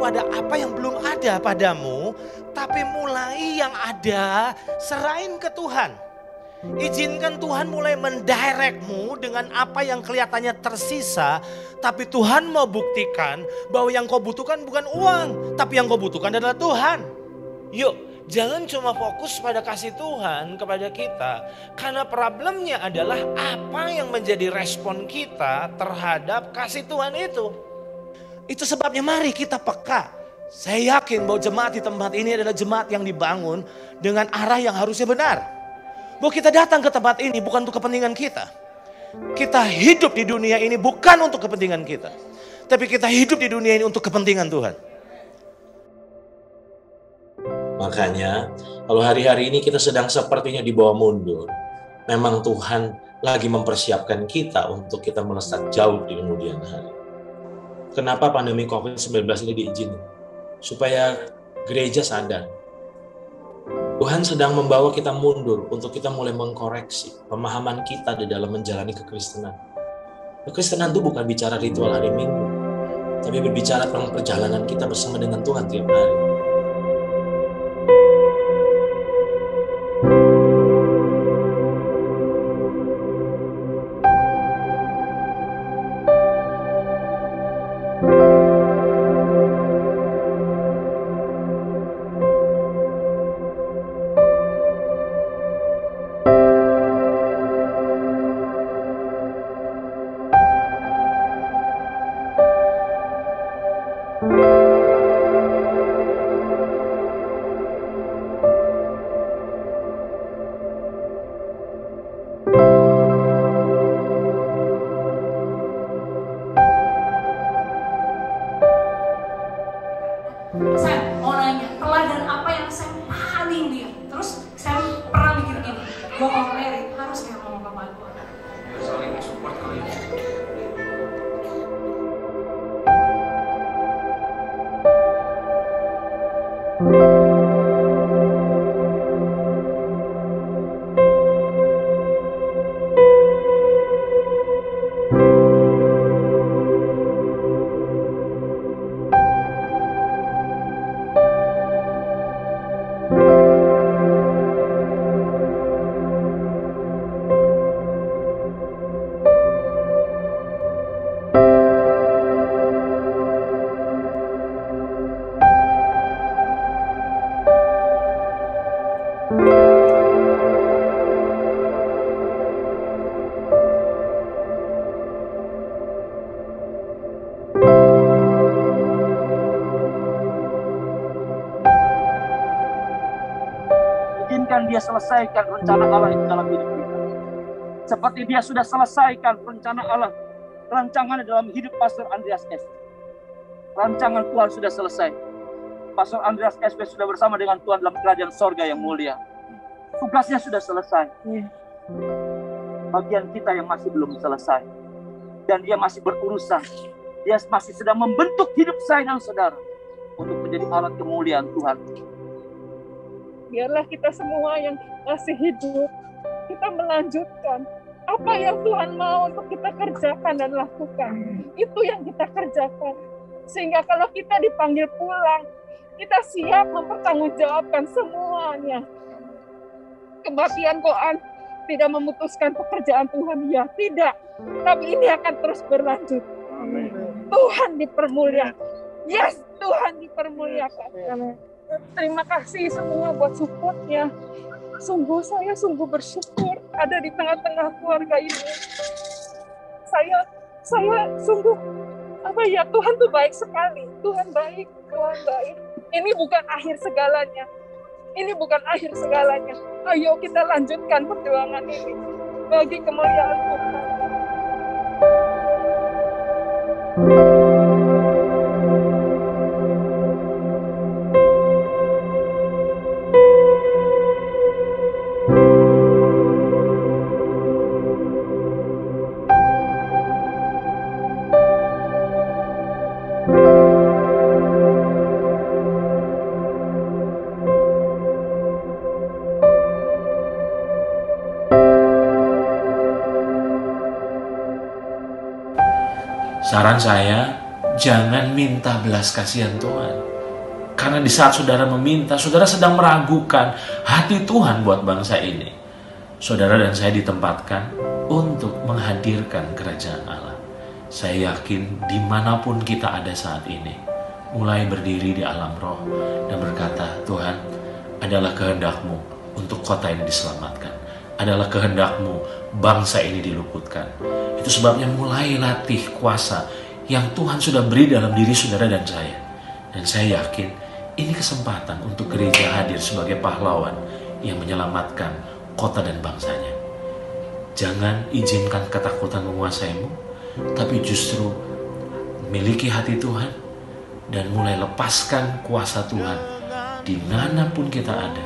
pada apa yang belum ada padamu, tapi mulai yang ada, serahin ke Tuhan. Izinkan Tuhan mulai mendirectmu dengan apa yang kelihatannya tersisa. Tapi Tuhan mau buktikan bahwa yang kau butuhkan bukan uang, tapi yang kau butuhkan adalah Tuhan. Yuk, jangan cuma fokus pada kasih Tuhan kepada kita. Karena problemnya adalah apa yang menjadi respon kita terhadap kasih Tuhan itu. Itu sebabnya mari kita peka. Saya yakin bahwa jemaat di tempat ini adalah jemaat yang dibangun dengan arah yang harusnya benar. Bahwa kita datang ke tempat ini bukan untuk kepentingan kita. Kita hidup di dunia ini bukan untuk kepentingan kita. Tapi kita hidup di dunia ini untuk kepentingan Tuhan. Makanya kalau hari-hari ini kita sedang sepertinya dibawa mundur, memang Tuhan lagi mempersiapkan kita untuk kita melesat jauh di kemudian hari. Kenapa pandemi COVID-19 ini diizinkan? Supaya gereja sadar Tuhan sedang membawa kita mundur untuk kita mulai mengkoreksi pemahaman kita di dalam menjalani kekristenan. Kekristenan itu bukan bicara ritual hari Minggu, tapi berbicara tentang perjalanan kita bersama dengan Tuhan tiap hari. Saya mau nanya, teladan apa yang saya paling lihat? Terus saya pernah mikir gini, gue kalau merit harus kayak mama papa gue. Saling support kali ya. Izinkan dia selesaikan rencana Allah itu dalam hidup kita. Seperti dia sudah selesaikan rencana Allah, rancangan dalam hidup Pastor Andreas S. Rancangan Tuhan sudah selesai. Pastor Andreas S. sudah bersama dengan Tuhan dalam kerajaan sorga yang mulia. Tugasnya sudah selesai. Bagian kita yang masih belum selesai. Dan dia masih berurusan. Dia masih sedang membentuk hidup saya dan saudara untuk menjadi alat kemuliaan Tuhan. Biarlah kita semua yang masih hidup, kita melanjutkan apa yang Tuhan mau untuk kita kerjakan dan lakukan. Itu yang kita kerjakan. Sehingga kalau kita dipanggil pulang, kita siap mempertanggungjawabkan semuanya. Kematian Goan tidak memutuskan pekerjaan Tuhan, ya tidak. Tapi ini akan terus berlanjut. Amin. Tuhan dipermuliakan. Yes, Tuhan dipermuliakan. Amin. Terima kasih semua buat supportnya. Saya sungguh bersyukur ada di tengah-tengah keluarga ini. Saya sungguh Tuhan tuh baik sekali. Tuhan baik. Ini bukan akhir segalanya. Ayo kita lanjutkan perjuangan ini bagi kemuliaan Tuhan. Saran saya, jangan minta belas kasihan Tuhan. Karena di saat saudara meminta, saudara sedang meragukan hati Tuhan buat bangsa ini. Saudara dan saya ditempatkan untuk menghadirkan kerajaan Allah. Saya yakin dimanapun kita ada saat ini, mulai berdiri di alam roh dan berkata, Tuhan, adalah kehendak-Mu untuk kota ini diselamatkan. Adalah kehendak-Mu bangsa ini diluputkan. Itu sebabnya mulai latih kuasa yang Tuhan sudah beri dalam diri saudara dan saya. Dan saya yakin ini kesempatan untuk gereja hadir sebagai pahlawan yang menyelamatkan kota dan bangsanya. Jangan izinkan ketakutan menguasaimu, tapi justru miliki hati Tuhan dan mulai lepaskan kuasa Tuhan dimanapun kita ada.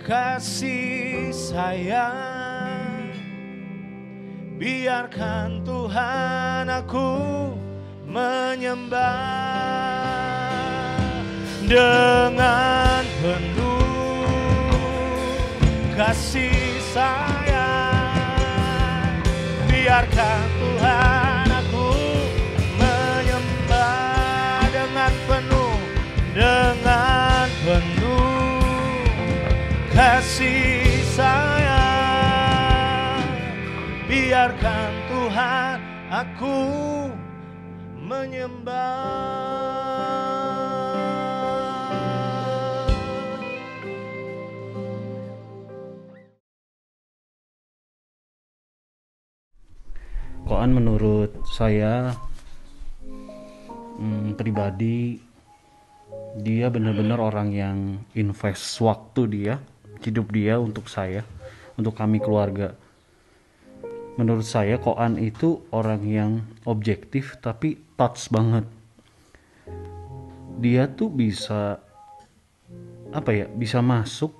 Kasih sayang, biarkan Tuhan aku menyembah dengan penuh kasih sayang. Biarkan Tuhan aku menyembah dengan penuh kasih sayang. Biarkan Tuhan aku menyembah. Koan menurut saya pribadi, dia benar-benar orang yang invest waktu dia, hidup dia untuk saya, untuk kami keluarga. Menurut saya Koan itu orang yang objektif tapi touch banget. Dia tuh bisa bisa masuk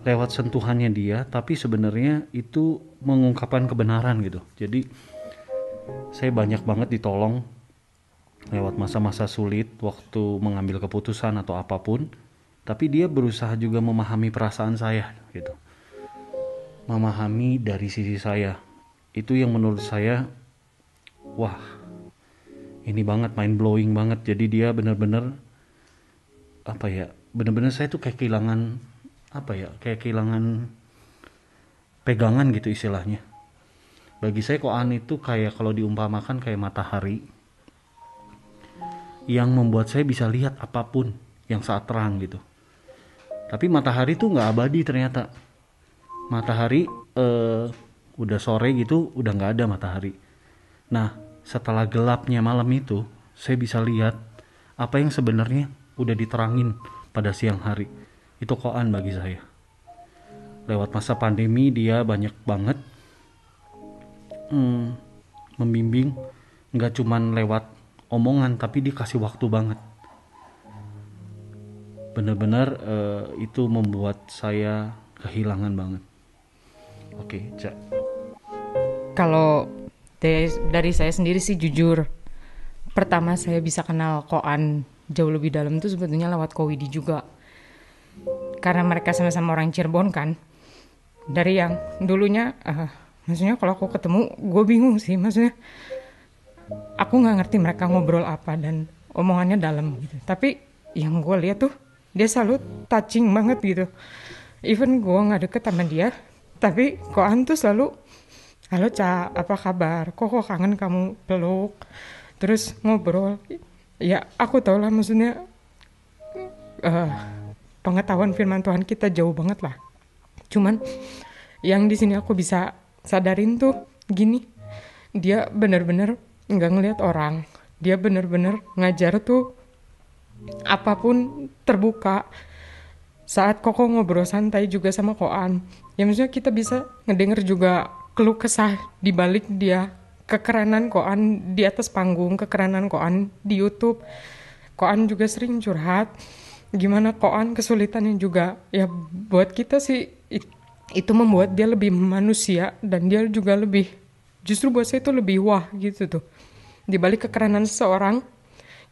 lewat sentuhannya dia, tapi sebenarnya itu mengungkapkan kebenaran gitu. Jadi saya banyak banget ditolong lewat masa-masa sulit waktu mengambil keputusan atau apapun, tapi dia berusaha juga memahami perasaan saya gitu, memahami dari sisi saya. Itu yang menurut saya, wah, ini banget, mind blowing banget. Jadi dia benar-benar benar-benar saya tuh kayak kehilangan pegangan gitu istilahnya. Bagi saya Koan itu kayak, kalau diumpamakan kayak matahari yang membuat saya bisa lihat apapun yang saat terang gitu. Tapi matahari tuh nggak abadi ternyata. Matahari udah sore gitu udah nggak ada matahari. Nah, setelah gelapnya malam itu, saya bisa lihat apa yang sebenarnya udah diterangin pada siang hari. Itu Koan bagi saya. Lewat masa pandemi dia banyak banget membimbing, nggak cuman lewat omongan, tapi dikasih waktu banget. Benar-benar itu membuat saya kehilangan banget. Oke, Cak. Kalau dari saya sendiri sih jujur, pertama saya bisa kenal Koan jauh lebih dalam tuh sebetulnya lewat Kowidi juga. Karena mereka sama-sama orang Cirebon kan. Dari yang dulunya maksudnya kalau aku ketemu gue bingung sih, maksudnya aku gak ngerti mereka ngobrol apa dan omongannya dalam gitu. Tapi yang gue lihat tuh dia selalu touching banget gitu. Even gue gak deket sama dia, tapi Koan tuh selalu, halo Ca, apa kabar? Kok kangen kamu peluk? Terus ngobrol. Ya aku tau lah, maksudnya pengetahuan firman Tuhan kita jauh banget lah. Cuman yang di sini aku bisa sadarin tuh gini, dia benar-benar nggak ngelihat orang, dia benar-benar ngajar tuh apapun terbuka. Saat Koko ngobrol santai juga sama Koan, ya maksudnya kita bisa ngedenger juga keluh kesah di balik dia, kekerenan Koan di atas panggung, kekerenan Koan di YouTube. Koan juga sering curhat gimana Koan kesulitannya juga. Ya buat kita sih itu membuat dia lebih manusia, dan dia juga lebih, justru buat saya itu lebih wah gitu tuh. Di balik kekerenan seseorang,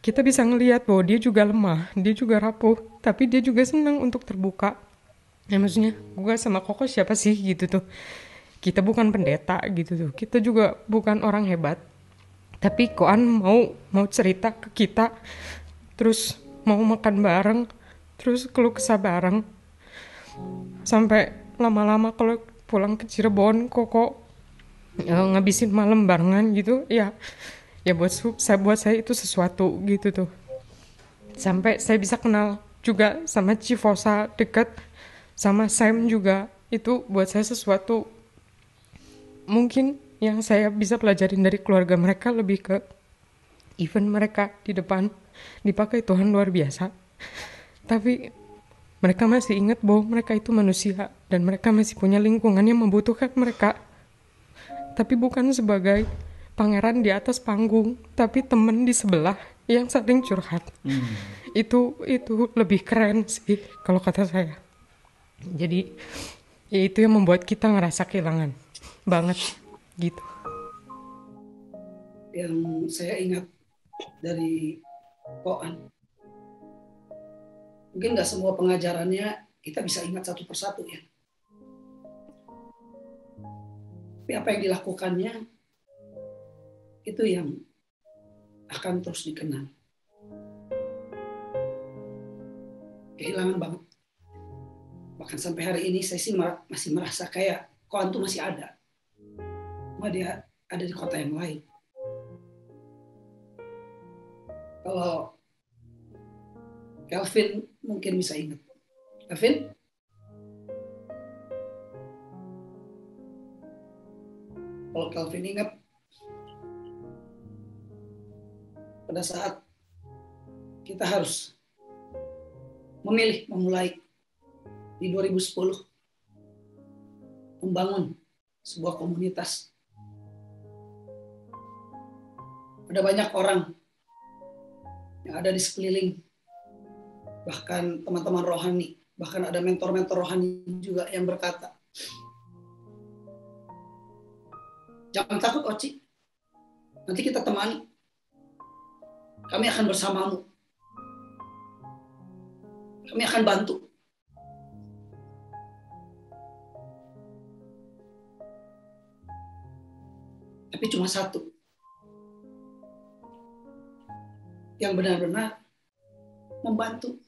kita bisa ngelihat bahwa dia juga lemah, dia juga rapuh, tapi dia juga senang untuk terbuka. Ya maksudnya gue sama Koko siapa sih gitu tuh. Kita bukan pendeta gitu tuh, kita juga bukan orang hebat. Tapi Koan mau cerita ke kita, terus mau makan bareng, terus keluh kesah bareng. Sampai lama-lama kalau pulang ke Cirebon kok ngabisin malam barengan gitu, ya buat saya itu sesuatu gitu tuh. Sampai saya bisa kenal juga sama Civosa, dekat sama Sam juga, itu buat saya sesuatu. Mungkin yang saya bisa pelajarin dari keluarga mereka lebih ke event mereka di depan dipakai Tuhan luar biasa. Tapi mereka masih ingat bahwa mereka itu manusia dan mereka masih punya lingkungan yang membutuhkan mereka. Tapi bukan sebagai pangeran di atas panggung, tapi teman di sebelah yang saling curhat. Itu lebih keren sih kalau kata saya. Jadi ya itu yang membuat kita ngerasa kehilangan banget gitu. Yang saya ingat dari Koan, mungkin nggak semua pengajarannya kita bisa ingat satu persatu ya. Tapi apa yang dilakukannya itu yang akan terus dikenang. Kehilangan banget. Bahkan sampai hari ini saya sih masih merasa kayak Koan tuh masih ada. Cuma dia ada di kota yang lain. Kalau Kelvin mungkin bisa ingat. Kelvin? Kalau Kelvin ingat, pada saat kita harus memulai di 2010 membangun sebuah komunitas. Ada banyak orang yang ada di sekeliling, bahkan teman-teman rohani, bahkan ada mentor-mentor rohani juga yang berkata, jangan takut Oci, nanti kita temani, kami akan bersamamu, kami akan bantu. Tapi cuma satu yang benar-benar membantu,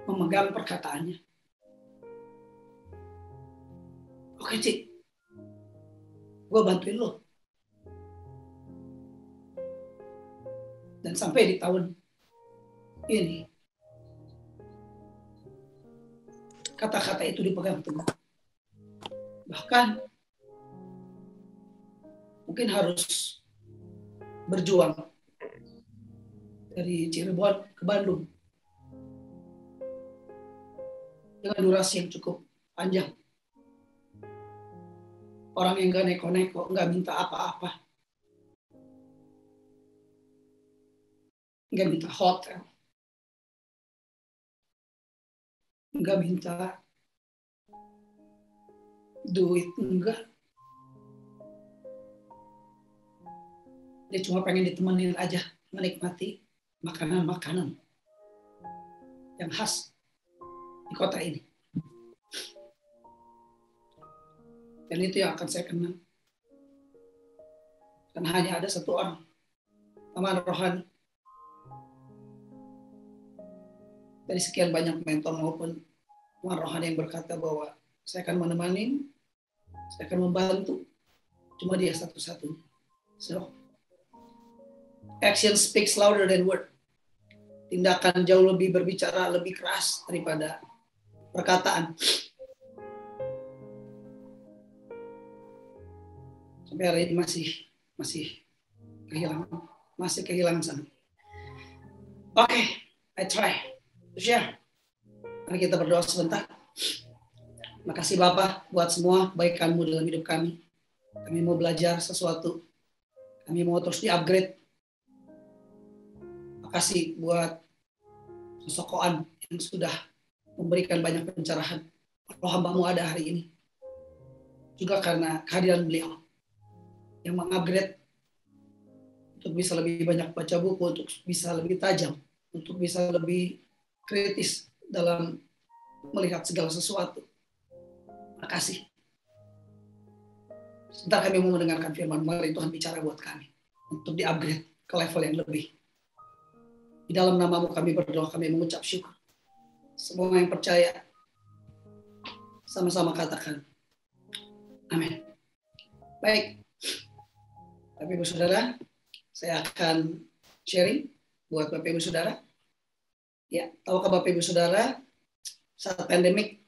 memegang perkataannya. Oke Cik, gue bantuin lo. Dan sampai di tahun ini, kata-kata itu dipegang teguh. Bahkan mungkin harus berjuang dari Cirebon ke Bandung dengan durasi yang cukup panjang. Orang yang gak neko-neko, gak minta apa-apa, gak minta hotel, gak minta duit, enggak. Dia cuma pengen ditemenin aja, menikmati makanan-makanan yang khas di kota ini. Dan itu yang akan saya kenang. Karena hanya ada satu orang, teman rohani. Dari sekian banyak mentor maupun teman rohani yang berkata bahwa saya akan menemani, saya akan membantu. Cuma dia satu-satunya. So, action speaks louder than word. Tindakan jauh lebih berbicara, lebih keras daripada perkataan. Sampai hari ini masih kehilangan sana. Oke, I try to share. Mari kita berdoa sebentar. Makasih Bapak buat semua kebaikan-Mu dalam hidup kami. Kami mau belajar sesuatu. Kami mau terus di-upgrade. Makasih buat sosok Koan yang sudah memberikan banyak pencerahan. Roh hamba-Mu ada hari ini. Juga karena kehadiran beliau yang mengupgrade untuk bisa lebih banyak baca buku, untuk bisa lebih tajam, untuk bisa lebih kritis dalam melihat segala sesuatu. Makasih. Sebentar kami mau mendengarkan firman, mari Tuhan bicara buat kami. Untuk di-upgrade ke level yang lebih. Di dalam namamu kami berdoa, kami mengucap syukur. Semua yang percaya, sama-sama katakan. Amin. Baik. Bapak Ibu Saudara, saya akan sharing buat Bapak Ibu Saudara. Ya, tahukah Bapak Ibu Saudara, saat pandemik,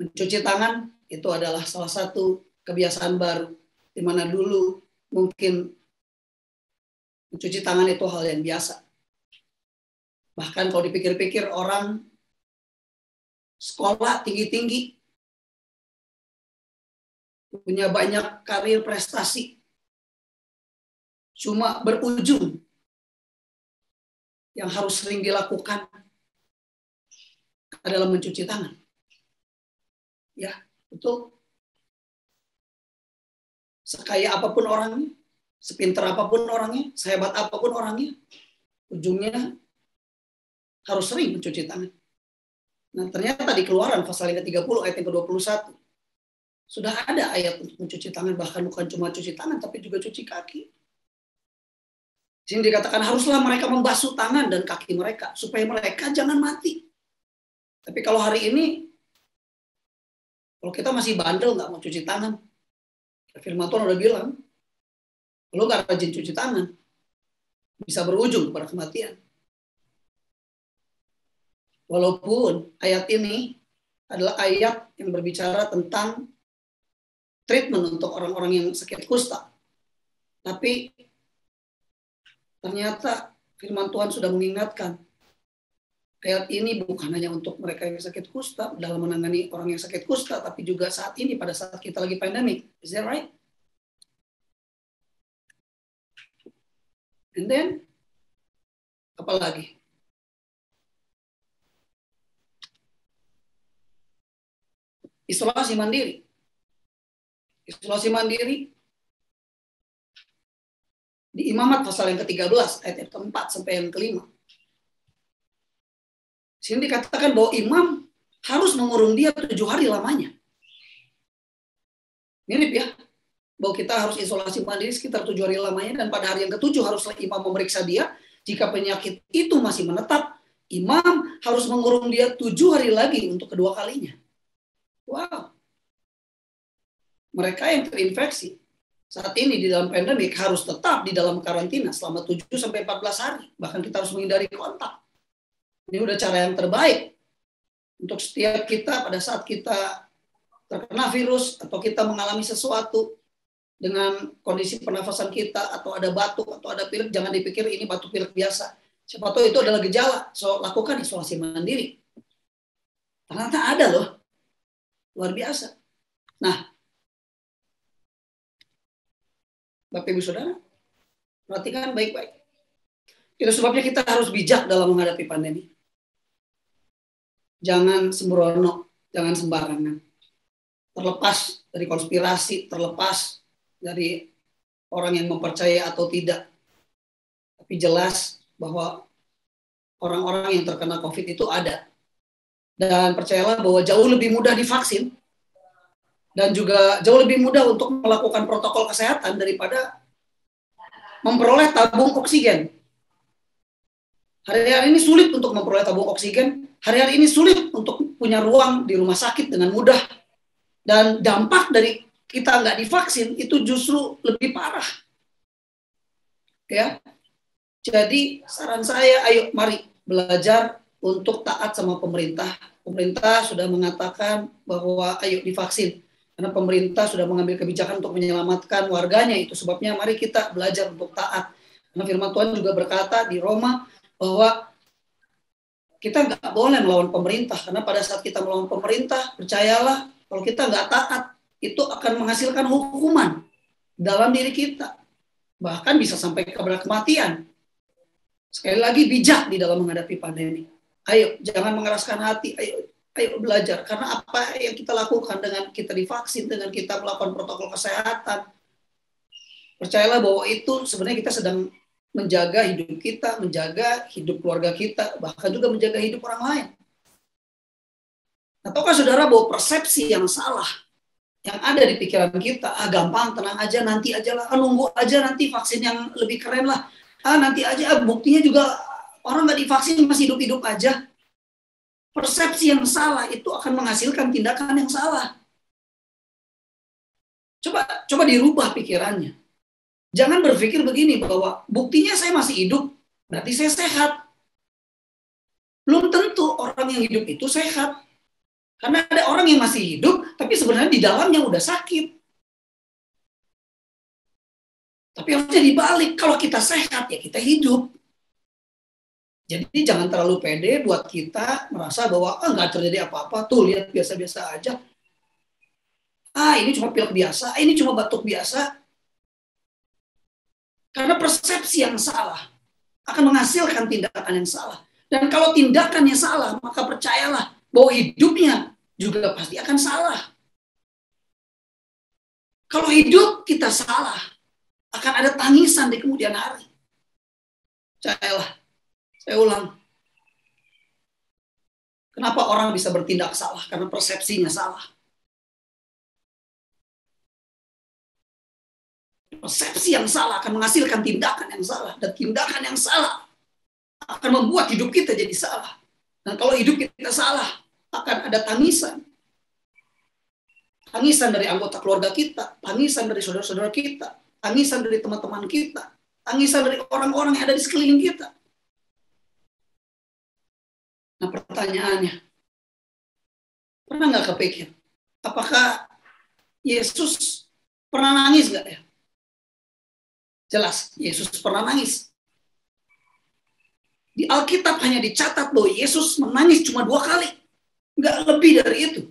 mencuci tangan itu adalah salah satu kebiasaan baru. Di mana dulu mungkin mencuci tangan itu hal yang biasa. Bahkan kalau dipikir-pikir orang sekolah tinggi-tinggi, punya banyak karir prestasi, cuma berujung yang harus sering dilakukan adalah mencuci tangan. Ya, betul. Sekaya apapun orangnya, sepintar apapun orangnya, sehebat apapun orangnya, ujungnya harus sering mencuci tangan. Nah, ternyata di Keluaran pasal yang ke-30 ayat yang ke-21 sudah ada ayat untuk mencuci tangan, bahkan bukan cuma cuci tangan tapi juga cuci kaki. Di sini dikatakan haruslah mereka membasuh tangan dan kaki mereka supaya mereka jangan mati. Tapi kalau hari ini kalau kita masih bandel nggak mau cuci tangan, firman Tuhan udah bilang, lo nggak rajin cuci tangan, bisa berujung pada kematian. Walaupun ayat ini adalah ayat yang berbicara tentang treatment untuk orang-orang yang sakit kusta. Tapi ternyata firman Tuhan sudah mengingatkan, ayat ini bukan hanya untuk mereka yang sakit kusta, dalam menangani orang yang sakit kusta, tapi juga saat ini pada saat kita lagi pandemik. Is that right? And then, apa lagi? Isolasi mandiri. Isolasi mandiri di Imamat pasal yang ke-13 ayat yang ke-4 sampai yang ke-5. Sini dikatakan bahwa imam harus mengurung dia 7 hari lamanya. Mirip ya, bahwa kita harus isolasi mandiri sekitar 7 hari lamanya, dan pada hari yang ke-7 haruslah imam memeriksa dia. Jika penyakit itu masih menetap, imam harus mengurung dia 7 hari lagi untuk kedua kalinya. Wow. Mereka yang terinfeksi saat ini di dalam pandemik harus tetap di dalam karantina selama 7 sampai 14 hari. Bahkan kita harus menghindari kontak. Ini udah cara yang terbaik untuk setiap kita pada saat kita terkena virus atau kita mengalami sesuatu dengan kondisi pernafasan kita, atau ada batuk atau ada pilek, jangan dipikir ini batuk pilek biasa. Siapa tahu itu adalah gejala. So, lakukan isolasi mandiri. Ternyata ada loh. Luar biasa. Nah, Bapak Ibu Saudara, perhatikan baik-baik. Itu sebabnya kita harus bijak dalam menghadapi pandemi. Jangan sembrono, jangan sembarangan. Terlepas dari konspirasi, terlepas dari orang yang mempercaya atau tidak. Tapi jelas bahwa orang-orang yang terkena COVID itu ada. Dan percayalah bahwa jauh lebih mudah divaksin dan juga jauh lebih mudah untuk melakukan protokol kesehatan daripada memperoleh tabung oksigen. Hari-hari ini sulit untuk memperoleh tabung oksigen. Hari-hari ini sulit untuk punya ruang di rumah sakit dengan mudah. Dan dampak dari kita nggak divaksin itu justru lebih parah. Ya. Jadi saran saya, ayo mari belajar untuk taat sama pemerintah. Pemerintah sudah mengatakan bahwa ayo divaksin. Karena pemerintah sudah mengambil kebijakan untuk menyelamatkan warganya. Itu sebabnya mari kita belajar untuk taat. Karena firman Tuhan juga berkata di Roma bahwa kita nggak boleh melawan pemerintah. Karena pada saat kita melawan pemerintah, percayalah kalau kita nggak taat, itu akan menghasilkan hukuman dalam diri kita. Bahkan bisa sampai kepada kematian. Sekali lagi bijak di dalam menghadapi pandemi. Ayo, jangan mengeraskan hati. Ayo belajar. Karena apa yang kita lakukan dengan kita divaksin, dengan kita melakukan protokol kesehatan, percayalah bahwa itu sebenarnya kita sedang menjaga hidup kita, menjaga hidup keluarga kita, bahkan juga menjaga hidup orang lain. Ataukah saudara bahwa persepsi yang salah Yang ada di pikiran kita, gampang, tenang aja, nanti aja lah, nunggu aja nanti vaksin yang lebih keren lah. Nanti aja, buktinya juga orang nggak divaksin masih hidup-hidup aja. Persepsi yang salah itu akan menghasilkan tindakan yang salah. Coba dirubah pikirannya. Jangan berpikir begini bahwa buktinya saya masih hidup, berarti saya sehat. Belum tentu orang yang hidup itu sehat. Karena ada orang yang masih hidup, tapi sebenarnya di dalamnya udah sakit. Tapi harusnya dibalik, kalau kita sehat ya kita hidup. Jadi jangan terlalu pede buat kita merasa bahwa nggak terjadi apa-apa, tuh lihat biasa-biasa aja. Ini cuma pilek biasa, ini cuma batuk biasa. Karena persepsi yang salah akan menghasilkan tindakan yang salah. Dan kalau tindakannya salah, maka percayalah bahwa hidupnya juga pasti akan salah. Kalau hidup kita salah, akan ada tangisan di kemudian hari. Percayalah, saya ulang. Kenapa orang bisa bertindak salah? Karena persepsinya salah. Persepsi yang salah akan menghasilkan tindakan yang salah. Dan tindakan yang salah akan membuat hidup kita jadi salah. Dan kalau hidup kita salah, akan ada tangisan. Tangisan dari anggota keluarga kita, tangisan dari saudara-saudara kita, tangisan dari teman-teman kita, tangisan dari orang-orang yang ada di sekeliling kita. Nah pertanyaannya, pernah nggak kepikir, apakah Yesus pernah nangis nggak ya? Jelas, Yesus pernah nangis. Di Alkitab hanya dicatat bahwa Yesus menangis cuma 2 kali. Nggak lebih dari itu.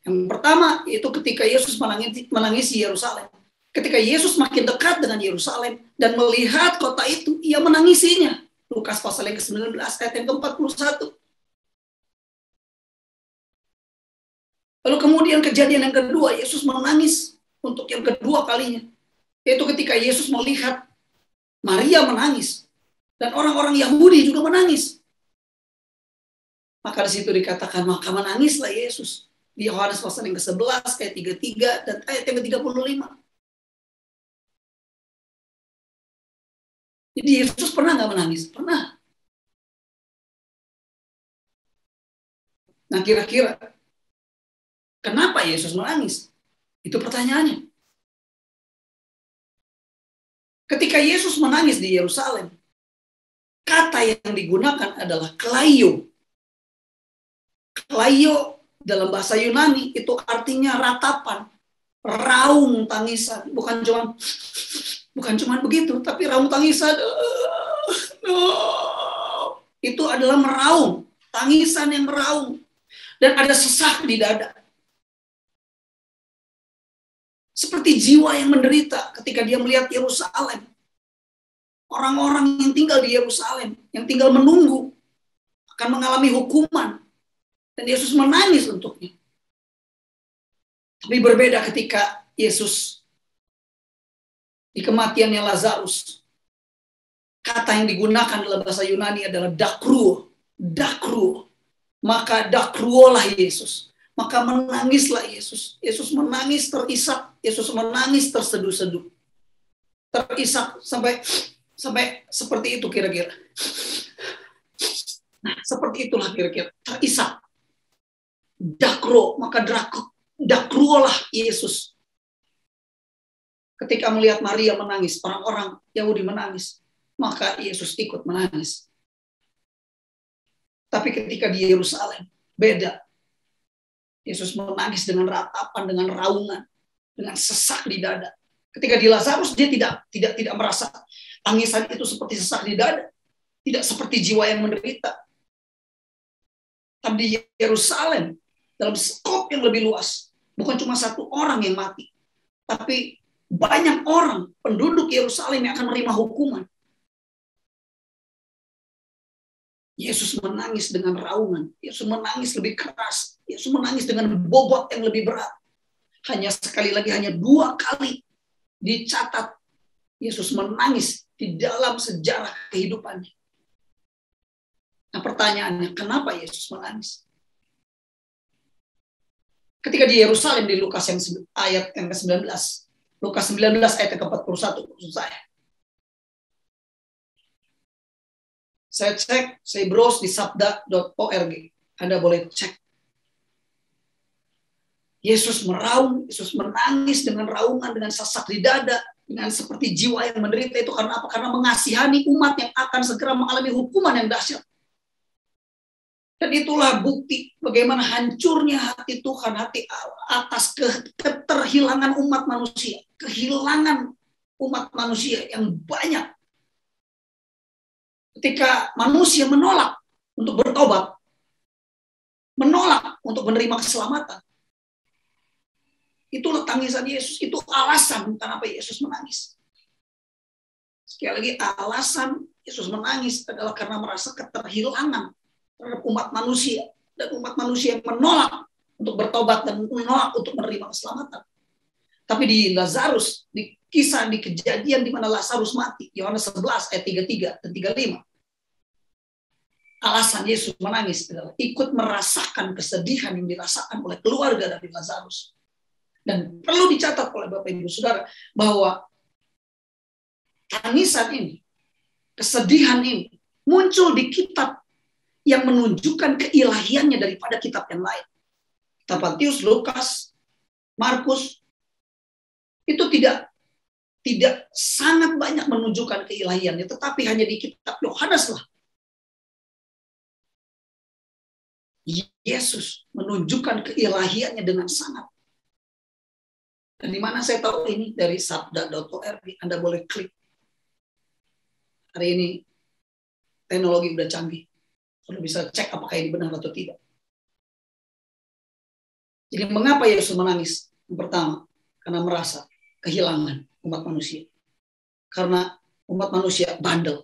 Yang pertama, itu ketika Yesus menangisi Yerusalem. Ketika Yesus makin dekat dengan Yerusalem dan melihat kota itu, ia menangisinya. Lukas pasal yang ke-19, ayat yang ke-41. Lalu kemudian kejadian yang kedua, Yesus menangis untuk yang kedua kalinya. Yaitu ketika Yesus melihat Maria menangis. Dan orang-orang Yahudi juga menangis. Maka di situ dikatakan, maka menangislah Yesus. Di Yohanes pasal yang ke-11, ayat 33, dan ayat yang ke-35. Jadi Yesus pernah nggak menangis? Pernah. Nah kira-kira, kenapa Yesus menangis? Itu pertanyaannya. Ketika Yesus menangis di Yerusalem, kata yang digunakan adalah klaio. Klaio dalam bahasa Yunani itu artinya ratapan, raung tangisan, bukan cuma begitu, tapi raung tangisan. Itu adalah meraung, tangisan yang meraung, dan ada sesak di dada. Seperti jiwa yang menderita ketika dia melihat Yerusalem. Orang-orang yang tinggal di Yerusalem, yang tinggal menunggu, akan mengalami hukuman. Dan Yesus menangis untuknya. Tapi berbeda ketika Yesus di kematiannya Lazarus. Kata yang digunakan dalam bahasa Yunani adalah dakruo. Dakruo. Maka dakruolah Yesus. Maka menangislah Yesus. Yesus menangis terisak. Yesus menangis terseduh-seduh. Terisak sampai seperti itu kira-kira. Nah, seperti itulah kira-kira. Terisak. Dakro, maka dakruolah Yesus. Ketika melihat Maria menangis, orang-orang Yahudi menangis, maka Yesus ikut menangis. Tapi ketika di Yerusalem, beda. Yesus menangis dengan ratapan, dengan raungan, dengan sesak di dada. Ketika di Lazarus dia tidak merasa tangisan itu seperti sesak di dada, tidak seperti jiwa yang menderita. Tapi di Yerusalem dalam skop yang lebih luas, bukan cuma satu orang yang mati, tapi banyak orang penduduk Yerusalem yang akan menerima hukuman. Yesus menangis dengan raungan, Yesus menangis lebih keras, Yesus menangis dengan bobot yang lebih berat. Hanya sekali lagi, hanya 2 kali dicatat Yesus menangis di dalam sejarah kehidupannya. Nah pertanyaannya, kenapa Yesus menangis? Ketika di Yerusalem di Lukas ayat yang ke-19. Lukas 19 ayat ke-41 maksud saya. Saya cek, saya browse di sabda.org. Anda boleh cek. Yesus meraung, Yesus menangis dengan raungan, dengan sesak di dada, dengan seperti jiwa yang menderita. Itu karena apa? Karena mengasihani umat yang akan segera mengalami hukuman yang dahsyat. Dan itulah bukti bagaimana hancurnya hati Tuhan, hati Allah atas keterhilangan umat manusia. Kehilangan umat manusia yang banyak. Ketika manusia menolak untuk bertobat, menolak untuk menerima keselamatan, itulah tangisan Yesus. Itu alasan kenapa Yesus menangis. Sekali lagi, alasan Yesus menangis adalah karena merasa keterhilangan terhadap umat manusia. Dan umat manusia yang menolak untuk bertobat dan menolak untuk menerima keselamatan. Tapi di Lazarus, di kisah, di kejadian di mana Lazarus mati, Yohanes 11 ayat 33 dan 35. Alasan Yesus menangis adalah ikut merasakan kesedihan yang dirasakan oleh keluarga dari Lazarus. Dan perlu dicatat oleh Bapak Ibu Saudara bahwa tangisan ini, kesedihan ini muncul di kitab yang menunjukkan keilahiannya daripada kitab yang lain. Kitab Matius, Lukas, Markus itu tidak sangat banyak menunjukkan keilahiannya, tetapi hanya di kitab Yohanes lah Yesus menunjukkan keilahiannya dengan sangat. Dan di mana saya tahu ini dari sabda.org, Anda boleh klik. Hari ini teknologi udah canggih. Anda bisa cek apakah ini benar atau tidak. Jadi mengapa Yesus menangis? Yang pertama, karena merasa kehilangan umat manusia. Karena umat manusia bandel.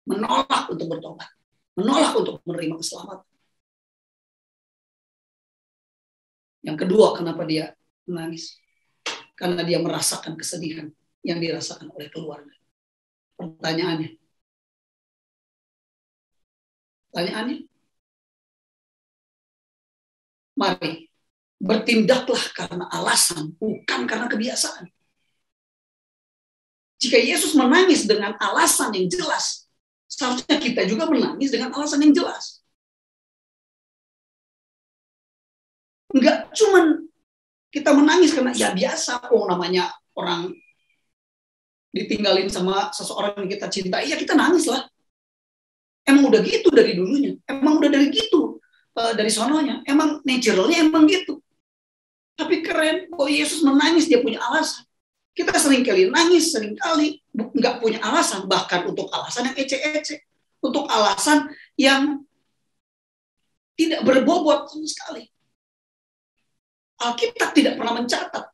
Menolak untuk bertobat. Menolak untuk menerima keselamatan. Yang kedua, kenapa dia menangis? Karena dia merasakan kesedihan yang dirasakan oleh keluarga. Pertanyaannya, mari bertindaklah karena alasan, bukan karena kebiasaan. Jika Yesus menangis dengan alasan yang jelas, seharusnya kita juga menangis dengan alasan yang jelas. Enggak cuman kita menangis karena ya biasa, namanya orang ditinggalin sama seseorang yang kita cintai, ya kita nangis lah. Emang udah gitu dari dulunya, emang udah dari gitu, dari sononya, emang naturalnya emang gitu. Tapi keren, Yesus menangis, dia punya alasan. Kita seringkali nangis, seringkali nggak punya alasan, bahkan untuk alasan yang ece-ece, untuk alasan yang tidak berbobot sama sekali. Alkitab tidak pernah mencatat.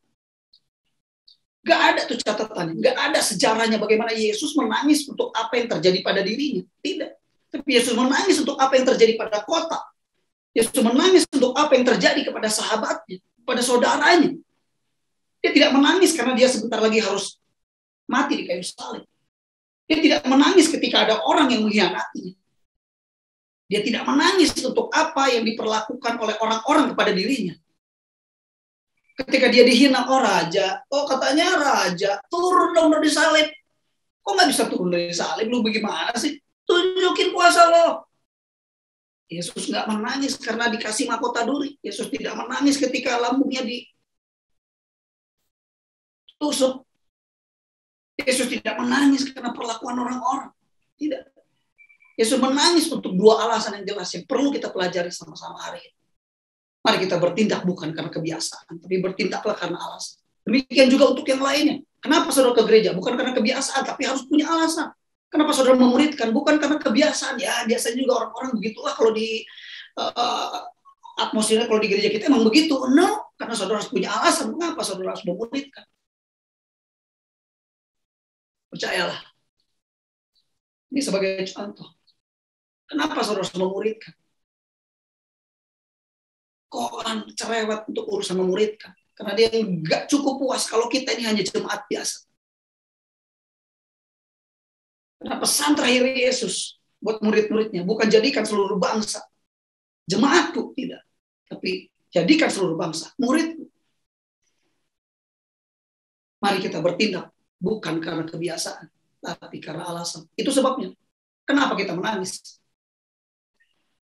Gak ada tuh catatannya. Gak ada sejarahnya bagaimana Yesus menangis untuk apa yang terjadi pada dirinya. Tidak. Tapi Yesus menangis untuk apa yang terjadi pada kota. Yesus menangis untuk apa yang terjadi kepada sahabatnya, kepada saudaranya. Dia tidak menangis karena dia sebentar lagi harus mati di kayu salib. Dia tidak menangis ketika ada orang yang mengkhianatinya. Dia tidak menangis untuk apa yang diperlakukan oleh orang-orang kepada dirinya. Ketika dia dihina, raja, katanya raja, turun dong dari salib. Kok nggak bisa turun dari salib? Lu bagaimana sih? Tunjukin kuasa lo. Yesus nggak menangis karena dikasih mahkota duri. Yesus tidak menangis ketika lambungnya ditusuk. Yesus tidak menangis karena perlakuan orang-orang. Tidak. Yesus menangis untuk dua alasan yang jelas yang perlu kita pelajari sama-sama hari ini. Mari kita bertindak bukan karena kebiasaan, tapi bertindaklah karena alasan. Demikian juga untuk yang lainnya. Kenapa saudara ke gereja? Bukan karena kebiasaan, tapi harus punya alasan. Kenapa saudara memuridkan? Bukan karena kebiasaan. Ya, biasanya juga orang-orang begitulah kalau di atmosfernya, kalau di gereja kita emang begitu. No, karena saudara harus punya alasan. Mengapa saudara harus memuridkan? Percayalah. Ini sebagai contoh. Kenapa saudara harus memuridkan? Kok orang cerewet untuk urusan memuridkan? Karena dia nggak cukup puas kalau kita ini hanya jemaat biasa. Karena pesan terakhir Yesus buat murid-muridnya bukan jadikan seluruh bangsa jemaatku, tidak. Tapi Jadikan seluruh bangsa murid. Mari kita bertindak bukan karena kebiasaan, tapi karena alasan. Itu sebabnya. Kenapa kita menangis?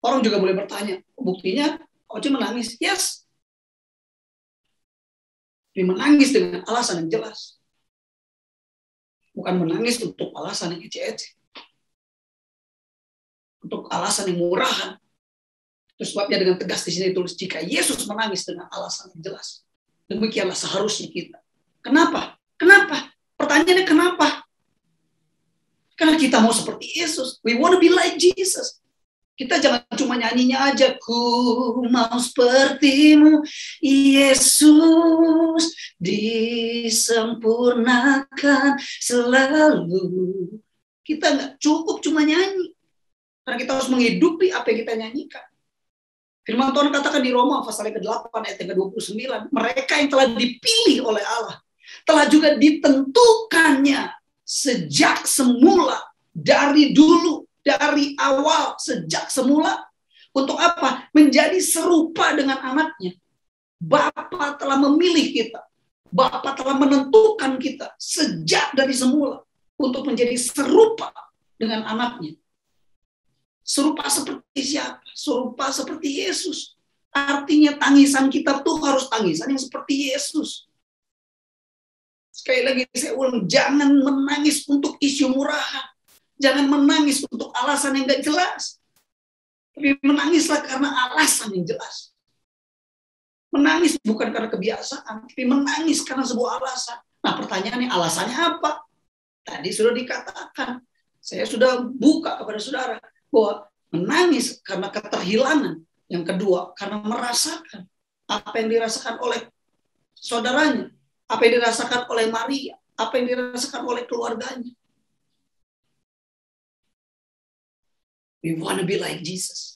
Orang juga boleh bertanya, buktinya Oce menangis? Yes. Dia menangis dengan alasan yang jelas. Bukan menangis untuk alasan yang ece-ece. Untuk alasan yang murahan. Itu sebabnya dengan tegas di sini tulis, jika Yesus menangis dengan alasan yang jelas, demikianlah seharusnya kita. Kenapa? Kenapa? Pertanyaannya kenapa? Karena kita mau seperti Yesus. We want to be like Jesus. Kita jangan cuma nyanyinya aja. Ku mau sepertimu, Yesus, disempurnakan selalu. Kita nggak cukup cuma nyanyi. Karena kita harus menghidupi apa yang kita nyanyikan. Firman Tuhan katakan di Roma pasal ke-8 ayat ke-29, mereka yang telah dipilih oleh Allah telah juga ditentukannya sejak semula, dari dulu, dari awal, sejak semula. Untuk apa? Menjadi serupa dengan anaknya. Bapa telah memilih kita. Bapa telah menentukan kita sejak dari semula untuk menjadi serupa dengan anaknya. Serupa seperti siapa? Serupa seperti Yesus. Artinya tangisan kita tuh harus tangisan yang seperti Yesus. Sekali lagi saya ulang, jangan menangis untuk isu murahan. Jangan menangis untuk alasan yang gak jelas. Tapi menangislah karena alasan yang jelas. Menangis bukan karena kebiasaan, tapi menangis karena sebuah alasan. Nah pertanyaannya, alasannya apa? Tadi sudah dikatakan. Saya sudah buka kepada saudara bahwa menangis karena keterhilangan. Yang kedua, karena merasakan apa yang dirasakan oleh saudaranya. Apa yang dirasakan oleh Maria, apa yang dirasakan oleh keluarganya. We want to be like Jesus.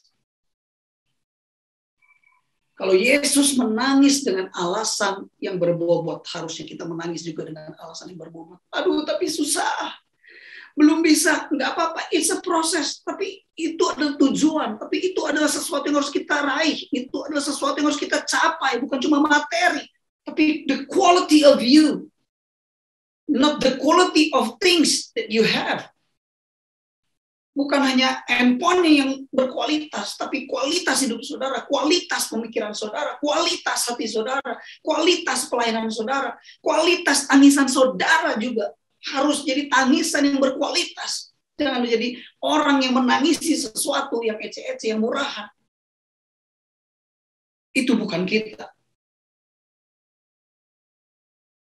Kalau Yesus menangis dengan alasan yang berbobot, harusnya kita menangis juga dengan alasan yang berbobot. Aduh, tapi susah. Belum bisa, nggak apa-apa. It's a process. Tapi itu adalah tujuan. Tapi itu adalah sesuatu yang harus kita raih. Itu adalah sesuatu yang harus kita capai. Bukan cuma materi. Tapi the quality of you, not the quality of things that you have. Bukan hanya handphone yang berkualitas, tapi kualitas hidup saudara, kualitas pemikiran saudara, kualitas hati saudara, kualitas pelayanan saudara, kualitas tangisan saudara juga harus jadi tangisan yang berkualitas. Jangan menjadi orang yang menangisi sesuatu yang ece-ece, yang murahan. Itu bukan kita.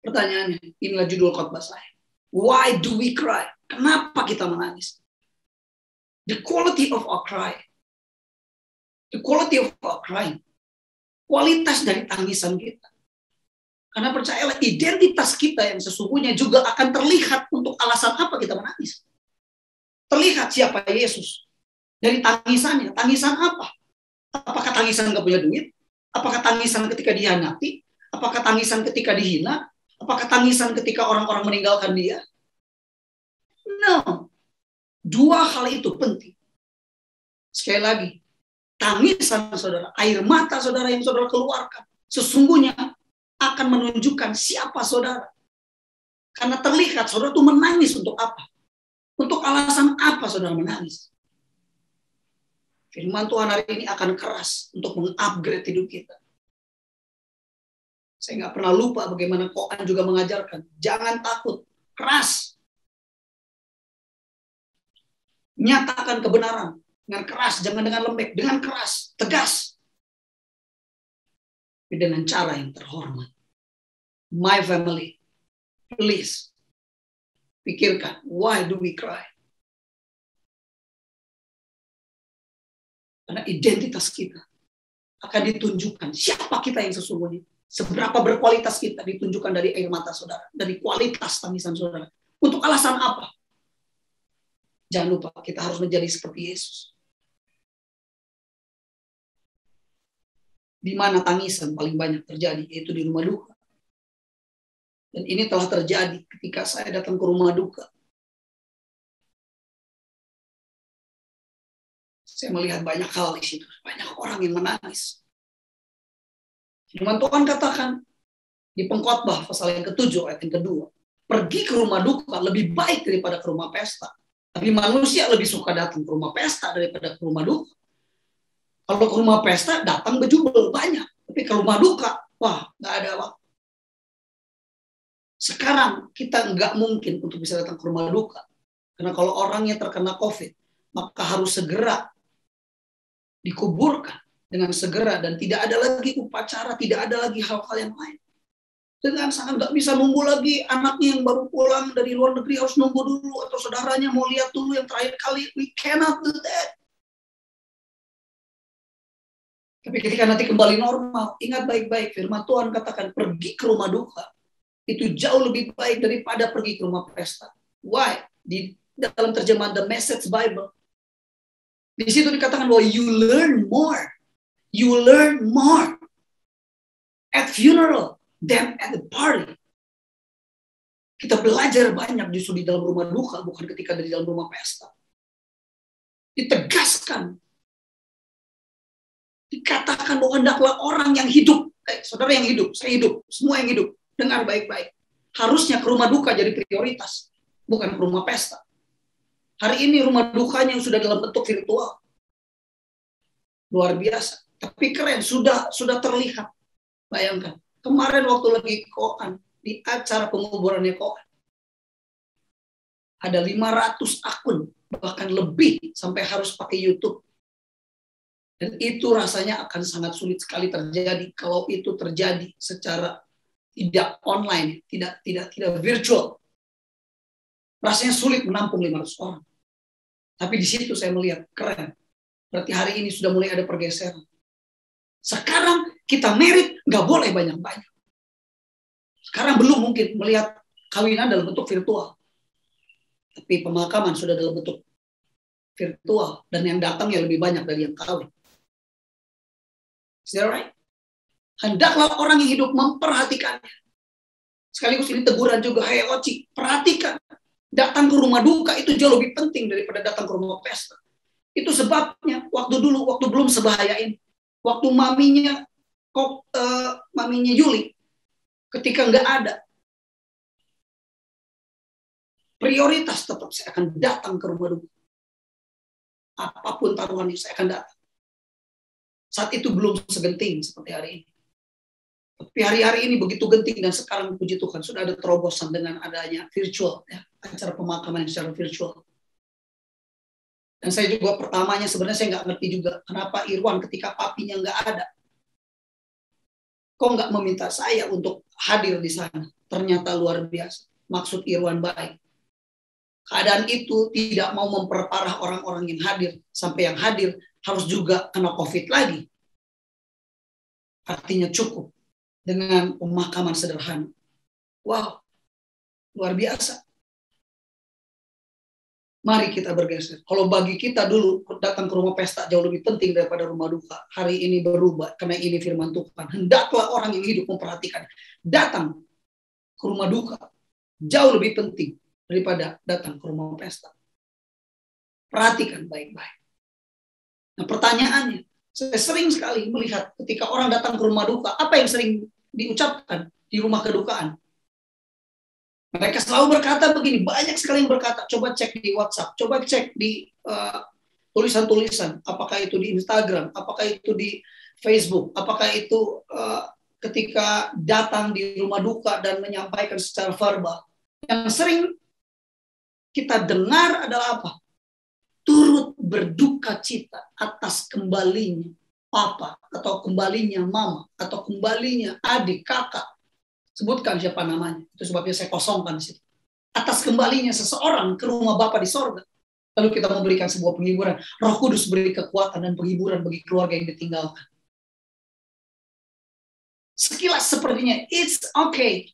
Pertanyaannya, inilah judul khotbah saya. Why do we cry? Kenapa kita menangis? The quality of our cry. The quality of our crying. Kualitas dari tangisan kita. Karena percayalah, identitas kita yang sesungguhnya juga akan terlihat untuk alasan apa kita menangis. Terlihat siapa Yesus. Dari tangisannya. Tangisan apa? Apakah tangisan gak punya duit? Apakah tangisan ketika dihianati? Apakah tangisan ketika dihina? Apakah tangisan ketika orang-orang meninggalkan dia? No. Dua hal itu penting. Sekali lagi, tangisan saudara, air mata saudara yang saudara keluarkan, sesungguhnya akan menunjukkan siapa saudara. Karena terlihat saudara itu menangis untuk apa? Untuk alasan apa saudara menangis? Firman Tuhan hari ini akan keras untuk mengupgrade hidup kita. Saya nggak pernah lupa bagaimana Koan juga mengajarkan. Jangan takut, keras. Nyatakan kebenaran dengan keras, jangan dengan lembek, dengan keras, tegas. Tapi dengan cara yang terhormat. My family, please, pikirkan, why do we cry? Karena identitas kita akan ditunjukkan siapa kita yang sesungguhnya. Seberapa berkualitas kita ditunjukkan dari air mata saudara, dari kualitas tangisan saudara. Untuk alasan apa? Jangan lupa, kita harus menjadi seperti Yesus. Di mana tangisan paling banyak terjadi, yaitu di rumah duka. Dan ini telah terjadi ketika saya datang ke rumah duka. Saya melihat banyak hal di situ, banyak orang yang menangis. Firman Tuhan katakan di Pengkhotbah pasal yang ke-7 ayat yang kedua, pergi ke rumah duka lebih baik daripada ke rumah pesta. Tapi manusia lebih suka datang ke rumah pesta daripada ke rumah duka. Kalau ke rumah pesta datang bejubel banyak, tapi ke rumah duka, wah, nggak ada waktu. Sekarang kita nggak mungkin untuk bisa datang ke rumah duka, karena kalau orangnya terkena COVID, maka harus segera dikuburkan dengan segera, dan tidak ada lagi upacara, tidak ada lagi hal-hal yang lain. Dengan sangat nggak bisa nunggu lagi anaknya yang baru pulang dari luar negeri harus nunggu dulu, atau saudaranya mau lihat dulu yang terakhir kali. We cannot do that. Tapi ketika nanti kembali normal, ingat baik-baik, firman Tuhan katakan pergi ke rumah duka itu jauh lebih baik daripada pergi ke rumah pesta. Why? Di dalam terjemahan The Message Bible, di situ dikatakan bahwa you learn more. You learn more at funeral than at the party. Kita belajar banyak justru di dalam rumah duka, bukan ketika di dalam rumah pesta. Ditegaskan. Dikatakan bahwa hendaklah orang yang hidup. Saudara yang hidup, saya hidup, semua yang hidup. Dengar baik-baik. Harusnya ke rumah duka jadi prioritas, bukan ke rumah pesta. Hari ini rumah dukanya sudah dalam bentuk virtual. Luar biasa. Tapi keren, sudah terlihat. Bayangkan, kemarin waktu lagi koan, di acara penguburannya koan, ada 500 akun, bahkan lebih, sampai harus pakai YouTube. Dan itu rasanya akan sangat sulit sekali terjadi kalau itu terjadi secara tidak online, tidak virtual. Rasanya sulit menampung 500 orang. Tapi di situ saya melihat, keren. Berarti hari ini sudah mulai ada pergeseran. Sekarang kita merit nggak boleh banyak-banyak. Sekarang belum mungkin melihat kawinan dalam bentuk virtual. Tapi pemakaman sudah dalam bentuk virtual. Dan yang datang ya lebih banyak dari yang kawin. Is that right? Hendaklah orang yang hidup memperhatikannya. Sekaligus ini teguran juga, hey Oci, perhatikan. Datang ke rumah duka itu jauh lebih penting daripada datang ke rumah pesta. Itu sebabnya waktu belum sebahaya ini. Waktu maminya Yuli, ketika nggak ada, prioritas tetap saya akan datang ke rumah duka. Apapun taruhannya saya akan datang. Saat itu belum segenting seperti hari ini. Tapi hari-hari ini begitu genting, dan sekarang puji Tuhan sudah ada terobosan dengan adanya virtual, ya, acara pemakaman secara virtual. Dan saya juga pertamanya sebenarnya saya nggak ngerti juga kenapa Irwan ketika papinya nggak ada, kok nggak meminta saya untuk hadir di sana. Ternyata luar biasa. Maksud Irwan baik. Keadaan itu tidak mau memperparah orang-orang yang hadir, sampai yang hadir harus juga kena COVID lagi. Artinya cukup dengan pemakaman sederhana. Wow, luar biasa. Mari kita bergeser. Kalau bagi kita dulu datang ke rumah pesta jauh lebih penting daripada rumah duka. Hari ini berubah karena ini firman Tuhan. Hendaklah orang yang hidup memperhatikan. Datang ke rumah duka jauh lebih penting daripada datang ke rumah pesta. Perhatikan baik-baik. Nah, pertanyaannya, saya sering sekali melihat ketika orang datang ke rumah duka, apa yang sering diucapkan di rumah kedukaan? Mereka selalu berkata begini, banyak sekali yang berkata, coba cek di WhatsApp, coba cek di tulisan-tulisan, apakah itu di Instagram, apakah itu di Facebook, apakah itu ketika datang di rumah duka dan menyampaikan secara verbal. Yang sering kita dengar adalah apa? Turut berduka cita atas kembalinya papa, atau kembalinya mama, atau kembalinya adik, kakak. Sebutkan siapa namanya. Itu sebabnya saya kosongkan di situ. Atas kembalinya seseorang ke rumah Bapa di sorga. Lalu kita memberikan sebuah penghiburan. Roh Kudus beri kekuatan dan penghiburan bagi keluarga yang ditinggalkan. Sekilas sepertinya it's okay.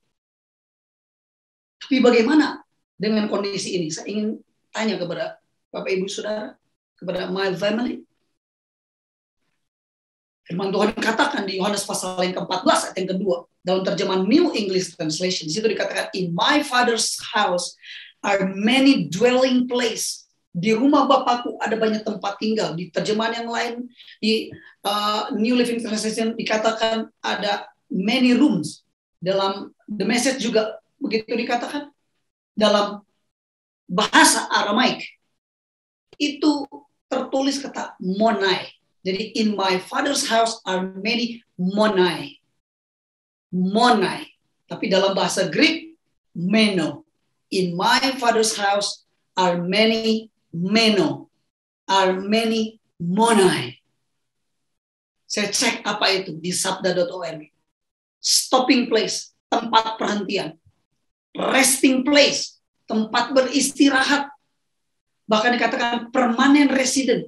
Tapi bagaimana dengan kondisi ini? Saya ingin tanya kepada Bapak Ibu Saudara, kepada my family. Firman Tuhan katakan di Yohanes pasal yang ke-14 ayat yang kedua, dalam terjemahan New English Translation, di situ dikatakan, in my Father's house are many dwelling place. Di rumah Bapakku ada banyak tempat tinggal. Di terjemahan yang lain, di New Living Translation dikatakan ada many rooms. Dalam The Message juga begitu dikatakan. Dalam bahasa Aramaik itu tertulis kata monai. Jadi in my father's house are many monai. Monai. Tapi dalam bahasa Greek, meno. In my father's house are many meno. Are many monai. Saya cek apa itu di sabda.org. Stopping place, tempat perhentian. Resting place, tempat beristirahat. Bahkan dikatakan permanent resident.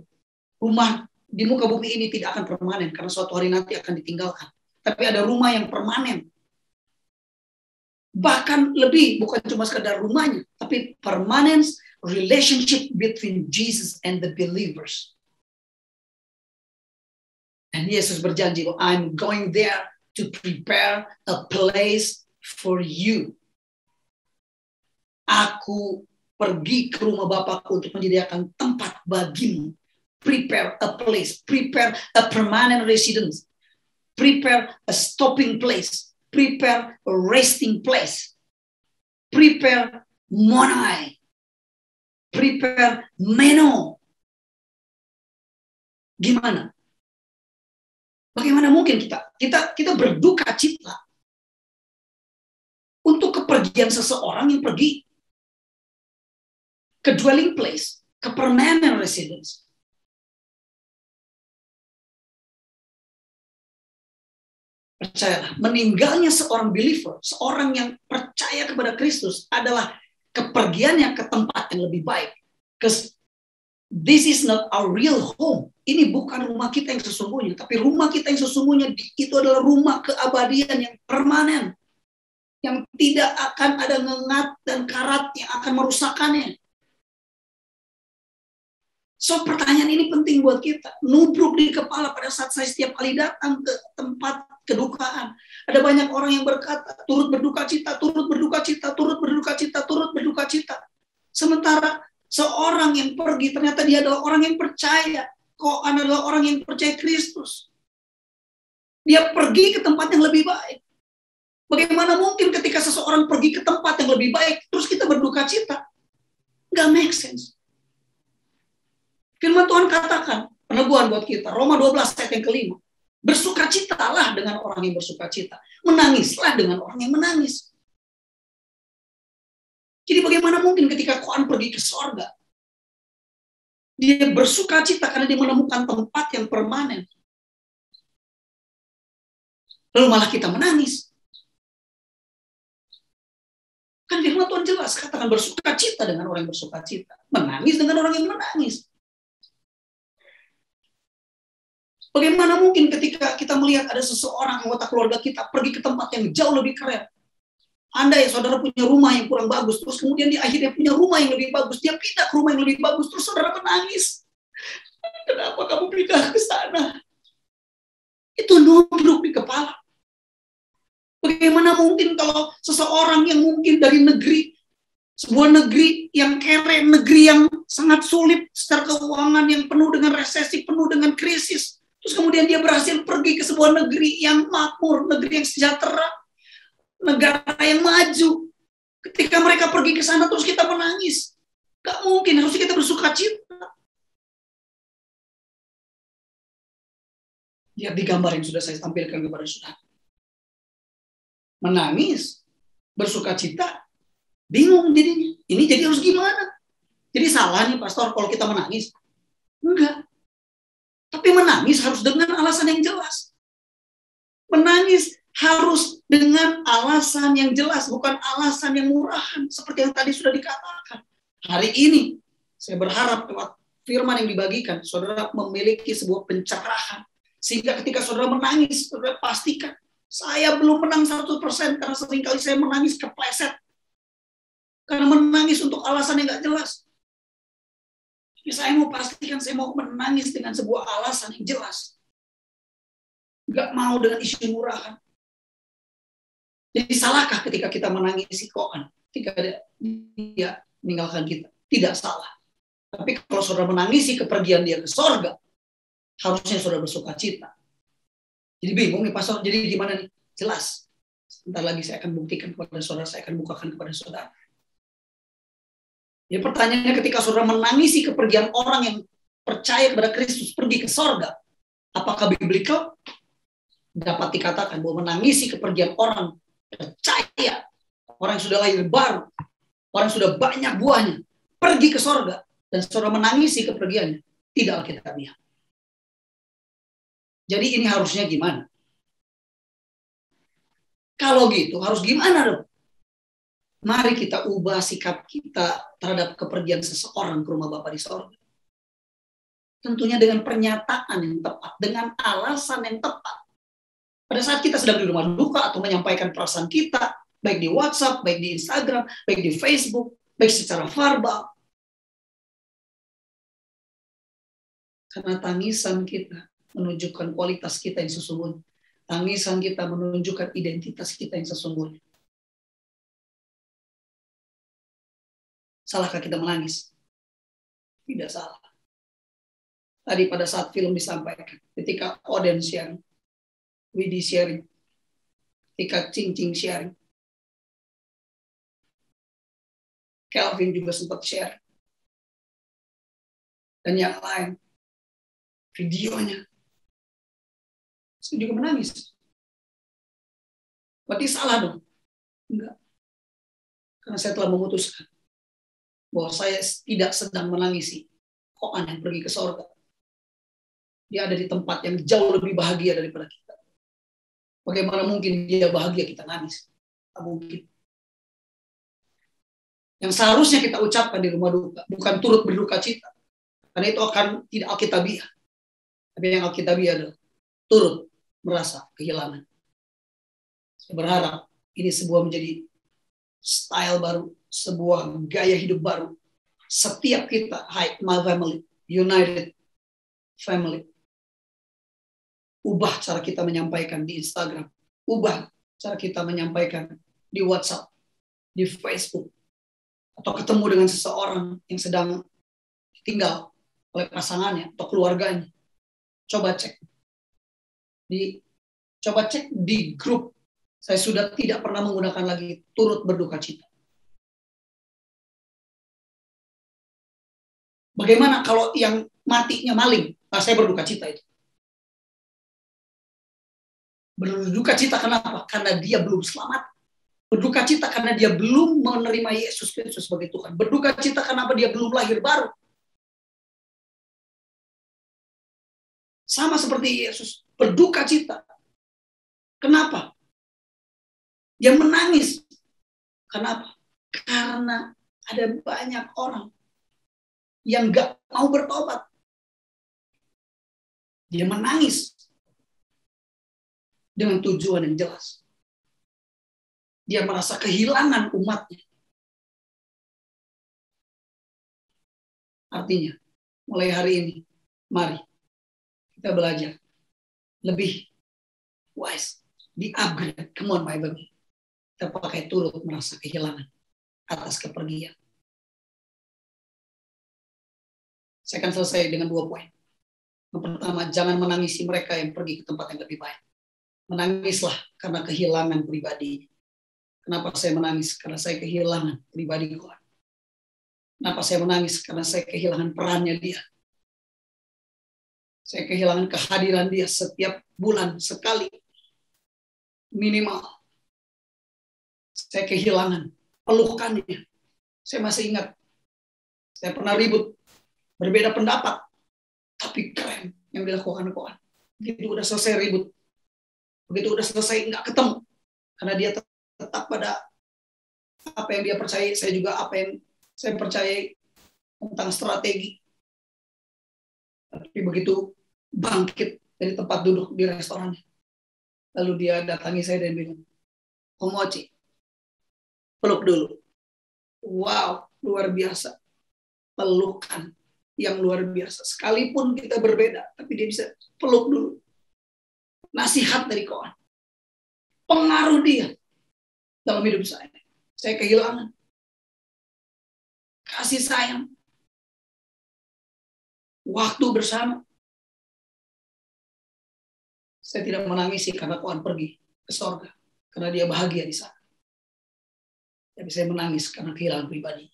Rumah di muka bumi ini tidak akan permanen karena suatu hari nanti akan ditinggalkan. Tapi ada rumah yang permanen. Bahkan lebih, bukan cuma sekedar rumahnya, tapi permanent relationship between Jesus and the believers. Dan Yesus berjanji, I'm going there to prepare a place for you. Aku pergi ke rumah Bapakku untuk menyediakan tempat bagimu. Prepare a place, prepare a permanent residence, prepare a stopping place, prepare a resting place, prepare monai, prepare meno. Gimana? Bagaimana mungkin kita berduka cita untuk kepergian seseorang yang pergi ke dwelling place, ke permanent residence. Percayalah, meninggalnya seorang believer, seorang yang percaya kepada Kristus adalah kepergiannya ke tempat yang lebih baik. Because this is not our real home. Ini bukan rumah kita yang sesungguhnya, tapi rumah kita yang sesungguhnya itu adalah rumah keabadian yang permanen, yang tidak akan ada ngengat dan karat yang akan merusakkannya. So pertanyaan ini penting buat kita. Nubruk di kepala pada saat saya setiap kali datang ke tempat kedukaan. Ada banyak orang yang berkata, turut berduka cita, turut berduka cita, turut berduka cita, turut berduka cita. Sementara seorang yang pergi, ternyata dia adalah orang yang percaya. Kok adalah orang yang percaya Kristus. Dia pergi ke tempat yang lebih baik. Bagaimana mungkin ketika seseorang pergi ke tempat yang lebih baik, terus kita berduka cita? Nggak make sense. Firman Tuhan katakan, peneguhan buat kita, Roma 12 ayat yang kelima. Bersukacitalah dengan orang yang bersukacita. Menangislah dengan orang yang menangis. Jadi bagaimana mungkin ketika Koan pergi ke sorga, dia bersukacita karena dia menemukan tempat yang permanen. Lalu malah kita menangis. Kan firman Tuhan jelas, katakan bersukacita dengan orang yang bersukacita. Menangis dengan orang yang menangis. Bagaimana mungkin ketika kita melihat ada seseorang anggota keluarga kita pergi ke tempat yang jauh lebih keren. Andai saudara punya rumah yang kurang bagus, terus kemudian dia akhirnya punya rumah yang lebih bagus, dia pindah ke rumah yang lebih bagus, terus saudara menangis. Kenapa kamu pindah ke sana? Itu nubruk di kepala. Bagaimana mungkin kalau seseorang yang mungkin dari negeri, sebuah negeri yang kere, negeri yang sangat sulit secara keuangan, yang penuh dengan resesi, penuh dengan krisis, terus kemudian dia berhasil pergi ke sebuah negeri yang makmur, negeri yang sejahtera, negara yang maju. Ketika mereka pergi ke sana terus kita menangis. Gak mungkin, harusnya kita bersuka cita. Lihat di gambar yang sudah saya tampilkan kepada saudara. Menangis, bersuka cita, bingung jadinya. Ini jadi harus gimana? Jadi salah nih pastor kalau kita menangis? Enggak. Tapi menangis harus dengan alasan yang jelas. Menangis harus dengan alasan yang jelas, bukan alasan yang murahan. Seperti yang tadi sudah dikatakan. Hari ini, saya berharap lewat firman yang dibagikan, saudara memiliki sebuah pencerahan. Sehingga ketika saudara menangis, saudara pastikan, saya belum menang 100%, karena seringkali saya menangis kepleset. Karena menangis untuk alasan yang gak jelas. Saya mau pastikan, saya mau menangis dengan sebuah alasan yang jelas. Gak mau dengan isu murahan. Jadi salahkah ketika kita menangisi Koan? Ketika dia meninggalkan kita? Tidak salah. Tapi kalau saudara menangisi kepergian dia ke sorga, harusnya saudara bersuka cita. Jadi bingung nih pastor, jadi gimana nih? Jelas. Sebentar lagi saya akan buktikan kepada saudara, saya akan bukakan kepada saudara. Jadi pertanyaannya, ketika saudara menangisi kepergian orang yang percaya kepada Kristus pergi ke sorga, apakah biblical? Dapat dikatakan bahwa menangisi kepergian orang percaya, orang yang sudah lahir baru, orang yang sudah banyak buahnya, pergi ke sorga, dan saudara menangisi kepergiannya, tidak alkitabiah. Jadi ini harusnya gimana? Kalau gitu harus gimana dong? Mari kita ubah sikap kita terhadap kepergian seseorang ke rumah Bapa di sorga. Tentunya dengan pernyataan yang tepat, dengan alasan yang tepat. Pada saat kita sedang di rumah duka atau menyampaikan perasaan kita, baik di WhatsApp, baik di Instagram, baik di Facebook, baik secara verbal. Karena tangisan kita menunjukkan kualitas kita yang sesungguhnya. Tangisan kita menunjukkan identitas kita yang sesungguhnya. Salahkah kita menangis? Tidak salah. Tadi pada saat film disampaikan, ketika Oden sharing, Widi sharing, ketika Cing sharing, Kelvin juga sempat share, dan yang lain, videonya, saya juga menangis. Berarti salah dong? Enggak. Karena saya telah memutuskan bahwa saya tidak sedang menangisi Koan yang pergi ke sorga. Dia ada di tempat yang jauh lebih bahagia daripada kita. Bagaimana mungkin dia bahagia kita nangis? Tak mungkin. Yang seharusnya kita ucapkan di rumah duka, bukan turut berduka cita. Karena itu akan tidak alkitabiah. Tapi yang alkitabiah adalah turut merasa kehilangan. Saya berharap ini sebuah menjadi style baru, sebuah gaya hidup baru. Setiap kita, my family, united family, ubah cara kita menyampaikan di Instagram, ubah cara kita menyampaikan di WhatsApp, di Facebook, atau ketemu dengan seseorang yang sedang ditinggal oleh pasangannya atau keluarganya. Coba cek di grup. Saya sudah tidak pernah menggunakan lagi turut berduka cita. Bagaimana kalau yang matinya maling? Nah, saya berduka cita itu. Berduka cita kenapa? Karena dia belum selamat. Berduka cita karena dia belum menerima Yesus Kristus sebagai Tuhan. Berduka cita kenapa dia belum lahir baru. Sama seperti Yesus, berduka cita. Kenapa? Dia menangis. Kenapa? Karena ada banyak orang yang gak mau bertobat. Dia menangis dengan tujuan yang jelas. Dia merasa kehilangan umatnya. Artinya, mulai hari ini, mari kita belajar lebih wise, di-upgrade. Come on, my baby. Kita pakai turut merasa kehilangan atas kepergian. Saya akan selesai dengan 2 poin. Yang pertama, jangan menangisi mereka yang pergi ke tempat yang lebih baik. Menangislah karena kehilangan pribadi. Kenapa saya menangis? Karena saya kehilangan pribadi Tuhan. Kenapa saya menangis? Karena saya kehilangan perannya dia. Saya kehilangan kehadiran dia setiap bulan sekali. Minimal. Saya kehilangan pelukannya. Saya masih ingat. Saya pernah ribut. Berbeda pendapat. Tapi keren yang dilakukan Koan. Begitu udah selesai ribut. Begitu udah selesai nggak ketemu. Karena dia tetap pada apa yang dia percaya. Saya juga apa yang saya percaya tentang strategi. Tapi begitu bangkit dari tempat duduk di restoran, lalu dia datangi saya dan bilang, Om Mochi, peluk dulu. Wow, luar biasa. Pelukan yang luar biasa. Sekalipun kita berbeda, tapi dia bisa peluk dulu. Nasihat dari Koan. Pengaruh dia dalam hidup saya. Saya kehilangan kasih sayang. waktu bersama. Saya tidak menangisi karena Koan pergi ke sorga, karena dia bahagia di sana. Tapi saya menangis karena kehilangan pribadi.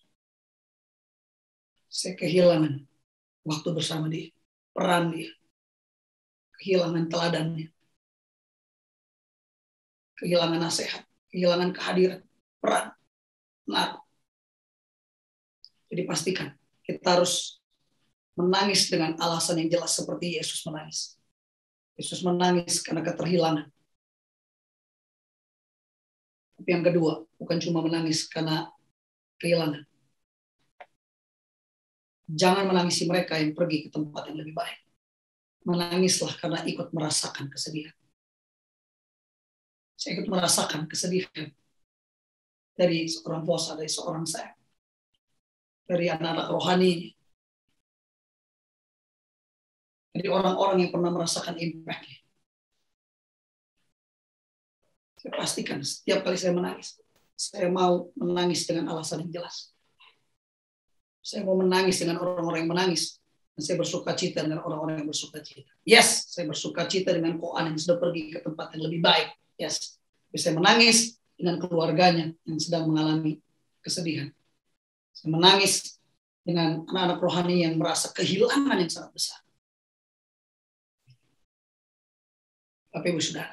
Saya kehilangan waktu bersama dia, peran dia, kehilangan teladannya, kehilangan nasihat, kehilangan kehadiran, peran, pengaruh. Jadi pastikan kita harus menangis dengan alasan yang jelas seperti Yesus menangis. Yesus menangis karena keterhilangan. Tapi yang kedua, bukan cuma menangis karena kehilangan. Jangan menangisi mereka yang pergi ke tempat yang lebih baik. Menangislah karena ikut merasakan kesedihan. Saya ikut merasakan kesedihan dari seorang Fosa, dari seorang saya, dari anak-anak rohani, dari orang-orang yang pernah merasakan impact-nya. Saya pastikan setiap kali saya menangis, saya mau menangis dengan alasan yang jelas. Saya mau menangis dengan orang-orang yang menangis. Dan saya bersuka cita dengan orang-orang yang bersuka cita. Yes, saya bersuka cita dengan Koan yang sudah pergi ke tempat yang lebih baik. Yes, tapi saya menangis dengan keluarganya yang sedang mengalami kesedihan. Saya menangis dengan anak-anak rohani yang merasa kehilangan yang sangat besar. Bapak Ibu Saudara,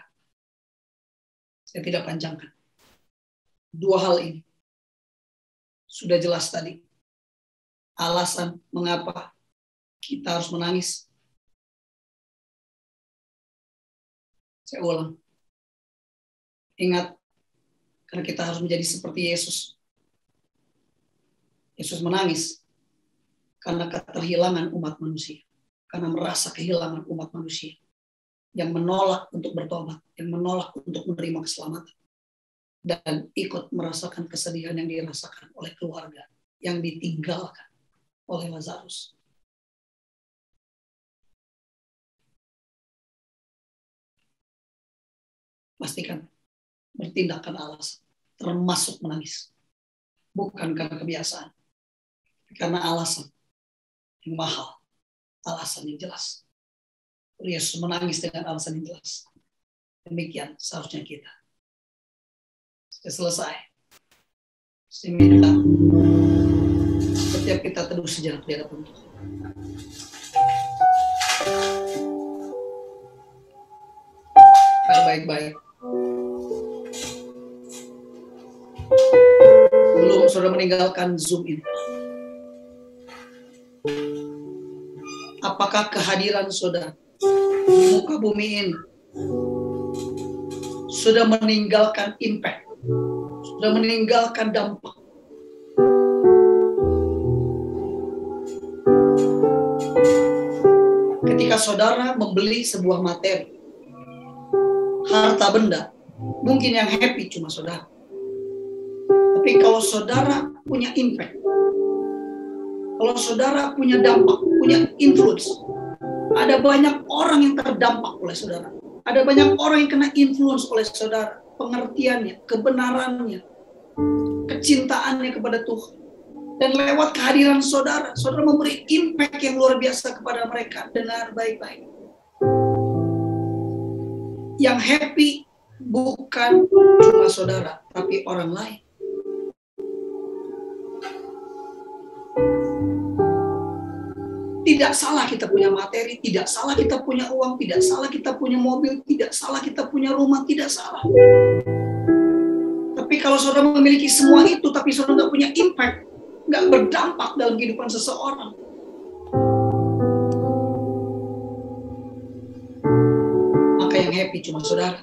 saya tidak panjangkan. Dua hal ini sudah jelas tadi. Alasan mengapa kita harus menangis. Saya ulang. Ingat, karena kita harus menjadi seperti Yesus. Yesus menangis karena keterhilangan umat manusia. Karena merasa kehilangan umat manusia. Yang menolak untuk bertobat. Yang menolak untuk menerima keselamatan. Dan ikut merasakan kesedihan yang dirasakan oleh keluarga. Yang ditinggalkan oleh Lazarus. Pastikan bertindak karena alasan, termasuk menangis. Bukan karena kebiasaan, karena alasan yang mahal, alasan yang jelas. Yesus menangis dengan alasan yang jelas. Demikian seharusnya kita. Saya selesai. Saya minta setiap kita teduh sejenak di hadapan Tuhan. Baik-baik. Belum saudara meninggalkan Zoom ini. Apakah kehadiran saudara di muka bumi ini sudah meninggalkan impact, sudah meninggalkan dampak? Ketika saudara membeli sebuah materi, harta benda, mungkin yang happy cuma saudara. Tapi kalau saudara punya impact, kalau saudara punya dampak, punya influence, ada banyak orang yang terdampak oleh saudara. Ada banyak orang yang kena influence oleh saudara. Pengertiannya, kebenarannya, kecintaannya kepada Tuhan. Dan lewat kehadiran saudara, saudara memberi impact yang luar biasa kepada mereka. Dengar baik-baik. Yang happy bukan cuma saudara, tapi orang lain. Tidak salah kita punya materi, tidak salah kita punya uang, tidak salah kita punya mobil, tidak salah kita punya rumah, tidak salah. Tapi kalau saudara memiliki semua itu, tapi saudara nggak punya impact, nggak berdampak dalam kehidupan seseorang, maka yang happy cuma saudara.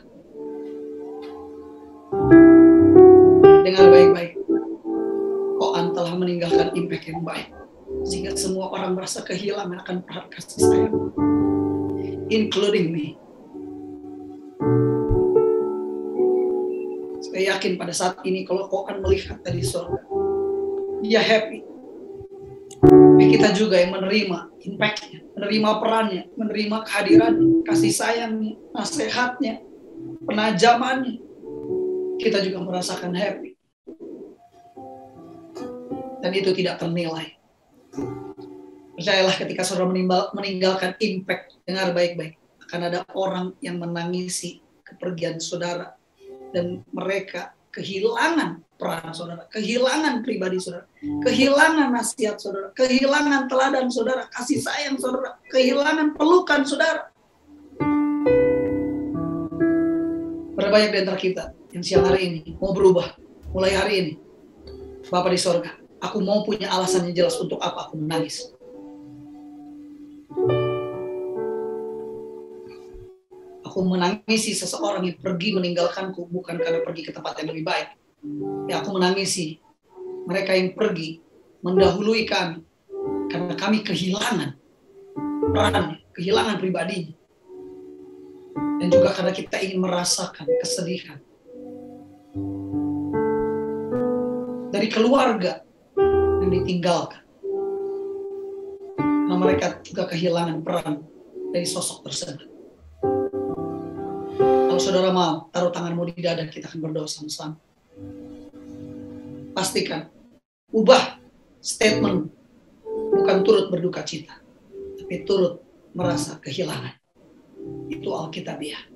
Dengar baik-baik. Koan telah meninggalkan impact yang baik. Sehingga semua orang merasa kehilangan akan kasih sayang. Including me. Saya yakin pada saat ini kalau Koan melihat dari surga, dia happy. Tapi kita juga yang menerima impact-nya, menerima perannya, menerima kehadirannya, kasih sayangnya, nasihatnya, penajamannya. Kita juga merasakan happy. Dan itu tidak ternilai. Percayalah ketika saudara meninggalkan impact, dengar baik-baik, akan ada orang yang menangisi kepergian saudara. Dan mereka kehilangan peran saudara, kehilangan pribadi saudara, kehilangan nasihat saudara, kehilangan teladan saudara, kasih sayang saudara, kehilangan pelukan saudara. Berapa banyak di antara kita yang siang hari ini mau berubah, mulai hari ini. Bapa di sorga, aku mau punya alasan yang jelas untuk apa aku menangis. Aku menangisi seseorang yang pergi meninggalkanku bukan karena pergi ke tempat yang lebih baik. Ya, aku menangisi mereka yang pergi mendahului kami karena kami kehilangan peran, kehilangan pribadinya. Dan juga karena kita ingin merasakan kesedihan dari keluarga yang ditinggalkan. Karena mereka juga kehilangan peran dari sosok tersebut. Kalau saudara mau, taruh tanganmu di dada, kita akan berdoa sama-sama. Pastikan, ubah statement, bukan turut berduka cita, tapi turut merasa kehilangan. Itu Alkitabiah.